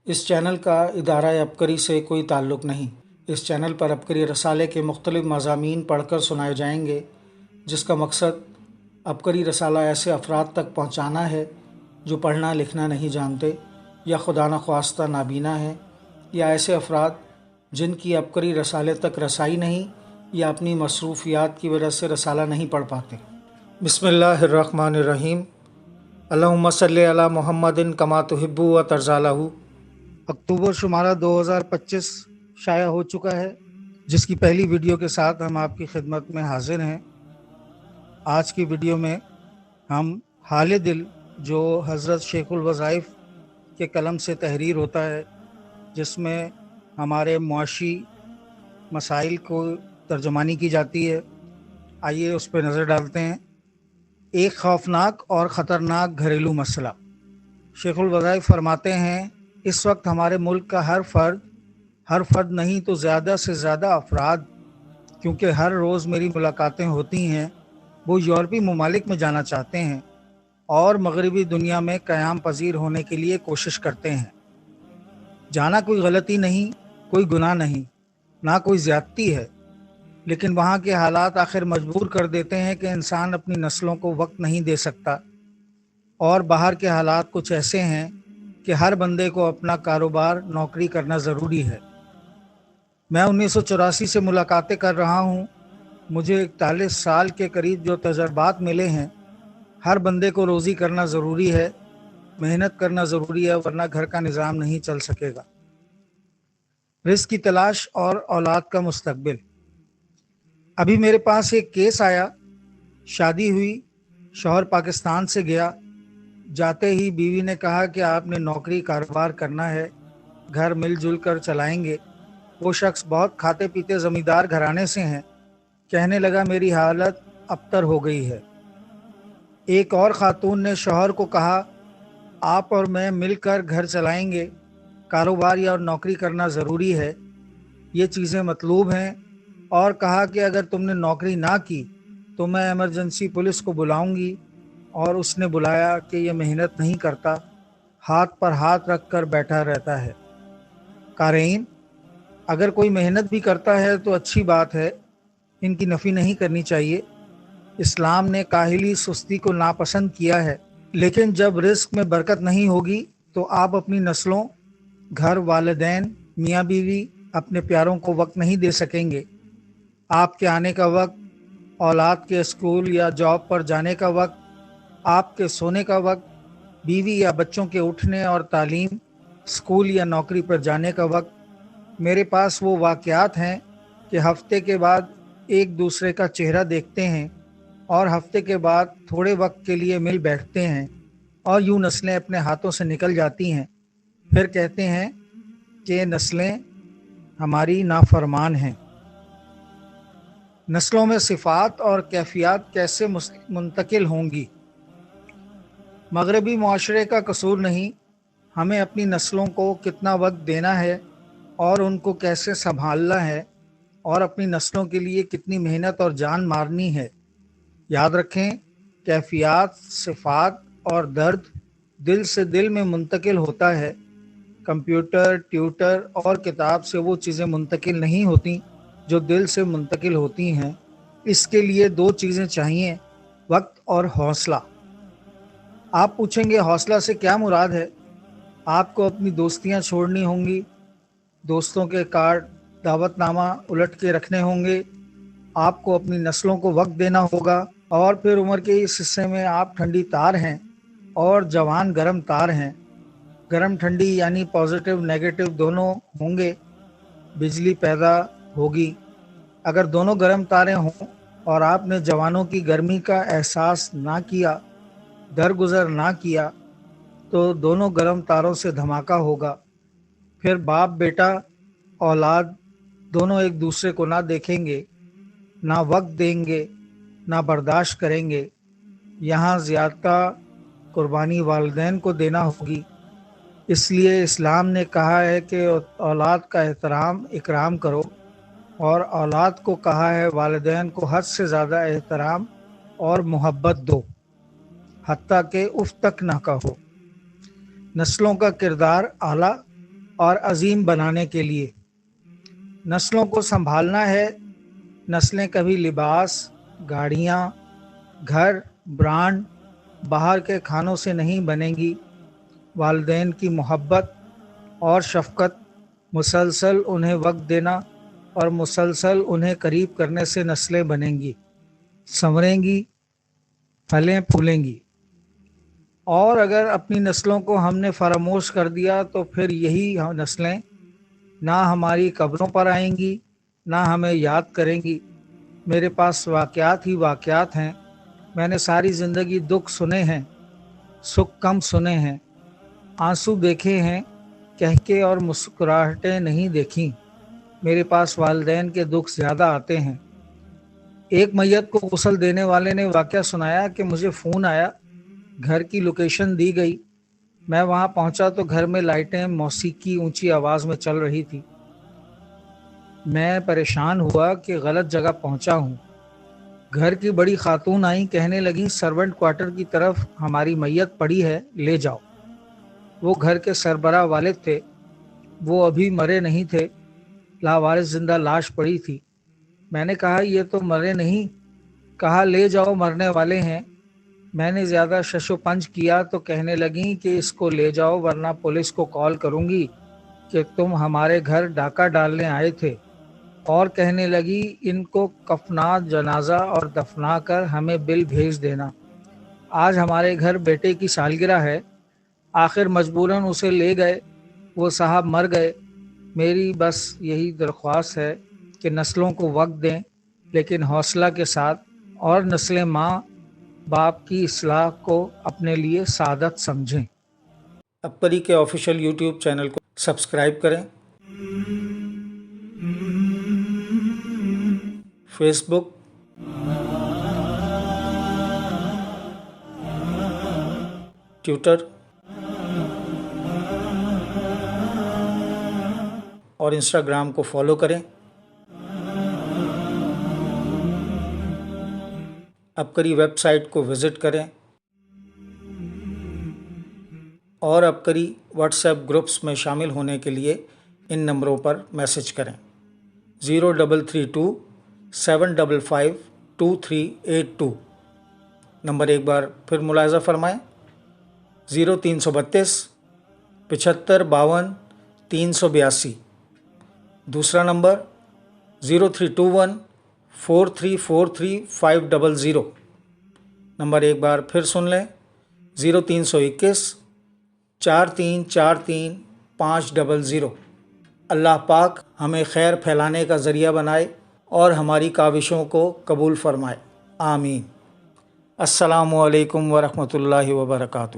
इस चैनल का इदारा अबकरी से कोई ताल्लुक़ नहीं। इस चैनल पर अबकरी रसाले के मुख्तलिफ़ मज़ामीन पढ़कर सुनाए जाएंगे, जिसका मकसद अबकरी रसाला ऐसे अफराद तक पहुँचाना है जो पढ़ना लिखना नहीं जानते या खुदा न ख्वास्ता नाबीना हैं, या ऐसे अफराद जिनकी अबकरी रसाले तक रसाई नहीं या अपनी मसरूफ़ियात की वजह से रसाला नहीं पढ़ पाते। बिस्मिल्लाहिर्रहमानिर्रहीम। अल्लाहुम्मा सल्लि अला मुहम्मदिन कमा तुहिब्बु व तर्ज़ा लहू। अक्टूबर शुमारा 2025 शाया हो चुका है, जिसकी पहली वीडियो के साथ हम आपकी खिदमत में हाजिर हैं। आज की वीडियो में हम हाल दिल, जो हज़रत शेखुल वज़ाइफ़ के कलम से तहरीर होता है, जिसमें हमारे मुआशी मसाइल को तर्जुमानी की जाती है, आइए उस पर नज़र डालते हैं। एक खौफनाक और ख़तरनाक घरेलू मसला। शेखुल वज़ाइफ़ फरमाते हैं, इस वक्त हमारे मुल्क का हर फर्द नहीं तो ज़्यादा से ज़्यादा अफराद, क्योंकि हर रोज़ मेरी मुलाकातें होती हैं, वो यूरोपी ममालिक में जाना चाहते हैं और मगरबी दुनिया में क़याम पजीर होने के लिए कोशिश करते हैं। जाना कोई गलती नहीं, कोई गुनाह नहीं, ना कोई ज़्यादती है, लेकिन वहाँ के हालात आखिर मजबूर कर देते हैं कि इंसान अपनी नस्लों को वक्त नहीं दे सकता। और बाहर के हालात कुछ ऐसे हैं कि हर बंदे को अपना कारोबार नौकरी करना ज़रूरी है। मैं 1984 से मुलाकातें कर रहा हूँ। मुझे 41 साल के करीब जो तजर्बात मिले हैं, हर बंदे को रोज़ी करना ज़रूरी है, मेहनत करना ज़रूरी है, वरना घर का निज़ाम नहीं चल सकेगा। रिज़्क़ की तलाश और औलाद का मुस्तकबिल। अभी मेरे पास एक केस आया। शादी हुई, शौहर पाकिस्तान से गया। जाते ही बीवी ने कहा कि आपने नौकरी कारोबार करना है, घर मिलजुल कर चलाएंगे। वो शख्स बहुत खाते पीते ज़मींदार घराने से हैं। कहने लगा, मेरी हालत अबतर हो गई है। एक और ख़ातून ने शौहर को कहा, आप और मैं मिलकर घर चलाएंगे, कारोबार या नौकरी करना ज़रूरी है, ये चीज़ें मतलूब हैं। और कहा कि अगर तुमने नौकरी ना की तो मैं एमरजेंसी पुलिस को बुलाऊंगी। और उसने बुलाया कि ये मेहनत नहीं करता, हाथ पर हाथ रख कर बैठा रहता है। क़ारीन, अगर कोई मेहनत भी करता है तो अच्छी बात है, इनकी नफ़ी नहीं करनी चाहिए। इस्लाम ने काहिली सुस्ती को नापसंद किया है, लेकिन जब रिज़्क़ में बरकत नहीं होगी तो आप अपनी नस्लों, घर, वालिदैन, मियाँ बीवी, अपने प्यारों को वक्त नहीं दे सकेंगे। आपके आने का वक्त, औलाद के स्कूल या जॉब पर जाने का वक्त, आपके सोने का वक्त, बीवी या बच्चों के उठने और तालीम, स्कूल या नौकरी पर जाने का वक्त। मेरे पास वो वाक़यात हैं कि हफ्ते के बाद एक दूसरे का चेहरा देखते हैं और हफ्ते के बाद थोड़े वक्त के लिए मिल बैठते हैं और यूँ नस्लें अपने हाथों से निकल जाती हैं। फिर कहते हैं कि नस्लें हमारी नाफरमान हैं। नस्लों में सिफ़ात और कैफियत कैसे मुंतकिल होंगी? मगरबी माशरे का कसूर नहीं, हमें अपनी नस्लों को कितना वक्त देना है और उनको कैसे संभालना है और अपनी नस्लों के लिए कितनी मेहनत और जान मारनी है। याद रखें, कैफियत, सिफ़ात और दर्द दिल से दिल में मुंतकिल होता है। कंप्यूटर, ट्यूटर और किताब से वो चीज़ें मुंतकिल नहीं होती जो दिल से मुंतकिल होती हैं। इसके लिए दो चीज़ें चाहिए, वक्त और हौसला। आप पूछेंगे, हौसला से क्या मुराद है? आपको अपनी दोस्तियां छोड़नी होंगी, दोस्तों के कार्ड, दावतनामा उलट के रखने होंगे। आपको अपनी नस्लों को वक्त देना होगा। और फिर उम्र के इस हिस्से में आप ठंडी तार हैं और जवान गर्म तार हैं। गर्म ठंडी यानी पॉजिटिव नेगेटिव दोनों होंगे, बिजली पैदा होगी। अगर दोनों गर्म तारें हों और आपने जवानों की गर्मी का एहसास ना किया, दरगुजर ना किया, तो दोनों गर्म तारों से धमाका होगा। फिर बाप बेटा, औलाद दोनों एक दूसरे को ना देखेंगे, ना वक्त देंगे, ना बर्दाश्त करेंगे। यहाँ ज़्यादा कुर्बानी वालिदैन को देना होगी। इसलिए इस्लाम ने कहा है कि औलाद का एहतराम इकराम करो, और औलाद को कहा है वालिदैन को हद से ज़्यादा एहतराम और मोहब्बत दो, हत्ता के उफ तक ना कहो। नस्लों का किरदार आला। اور عظیم بنانے کے لیے۔ نسلوں کو سنبھالنا ہے۔ نسلیں کبھی لباس، گاڑیاں، گھر، برانڈ، باہر کے کھانوں سے نہیں بنیں گی۔ والدین کی محبت اور شفقت، مسلسل انہیں وقت دینا اور مسلسل انہیں قریب کرنے سے نسلیں بنیں گی، سنوریں گی، پھلیں پھولیں گی۔ اور اگر اپنی نسلوں کو ہم نے فراموش کر دیا تو پھر یہی نسلیں نہ ہماری قبروں پر آئیں گی، نہ ہمیں یاد کریں گی۔ میرے پاس واقعات ہی واقعات ہیں۔ میں نے ساری زندگی دکھ سنے ہیں، سکھ کم سنے ہیں، آنسو دیکھے ہیں، کہکے اور مسکراہٹیں نہیں دیکھیں۔ میرے پاس والدین کے دکھ زیادہ آتے ہیں۔ ایک میت کو غسل دینے والے نے واقعہ سنایا کہ مجھے فون آیا، گھر کی لوکیشن دی گئی، میں وہاں پہنچا تو گھر میں لائٹیں موسیقی اونچی آواز میں چل رہی تھی۔ میں پریشان ہوا کہ غلط جگہ پہنچا ہوں۔ گھر کی بڑی خاتون آئیں، کہنے لگیں سرونٹ کوارٹر کی طرف ہماری میت پڑی ہے، لے جاؤ۔ وہ گھر کے سربراہ والد تھے، وہ ابھی مرے نہیں تھے، لاوارث زندہ لاش پڑی تھی۔ میں نے کہا یہ تو مرے نہیں۔ کہا لے جاؤ، مرنے والے ہیں۔ میں نے زیادہ شش و پنج کیا تو کہنے لگیں کہ اس کو لے جاؤ ورنہ پولیس کو کال کروں گی کہ تم ہمارے گھر ڈاکہ ڈالنے آئے تھے، اور کہنے لگی ان کو کفنا جنازہ اور دفنا کر ہمیں بل بھیج دینا۔ آج ہمارے گھر بیٹے کی سالگرہ ہے، آخر مجبوراً اسے لے گئے، وہ صاحب مر گئے۔ میری بس یہی درخواست ہے کہ نسلوں کو وقت دیں لیکن حوصلہ کے ساتھ، اور نسلیں ماں باپ کی اصلاح کو اپنے لیے سعادت سمجھیں۔ ابکری کے آفیشیل یوٹیوب چینل کو سبسکرائب کریں، فیس بک، ٹویٹر اور انسٹاگرام کو فالو کریں۔ ابکری ویب سائٹ کو وزٹ کریں اور ابکری واٹس ایپ گروپس میں شامل ہونے کے لیے ان نمبروں پر میسج کریں: 033275528382۔ نمبر ایک بار پھر ملاحظہ فرمائیں: 0332 7552 382۔ دوسرا نمبر 0321 4343 500۔ نمبر ایک بار پھر سن لیں: 0321 4343 500۔ اللہ پاک ہمیں خیر پھیلانے کا ذریعہ بنائے اور ہماری کاوشوں کو قبول فرمائے، آمین۔ السلام علیکم ورحمۃ اللہ وبرکاتہ۔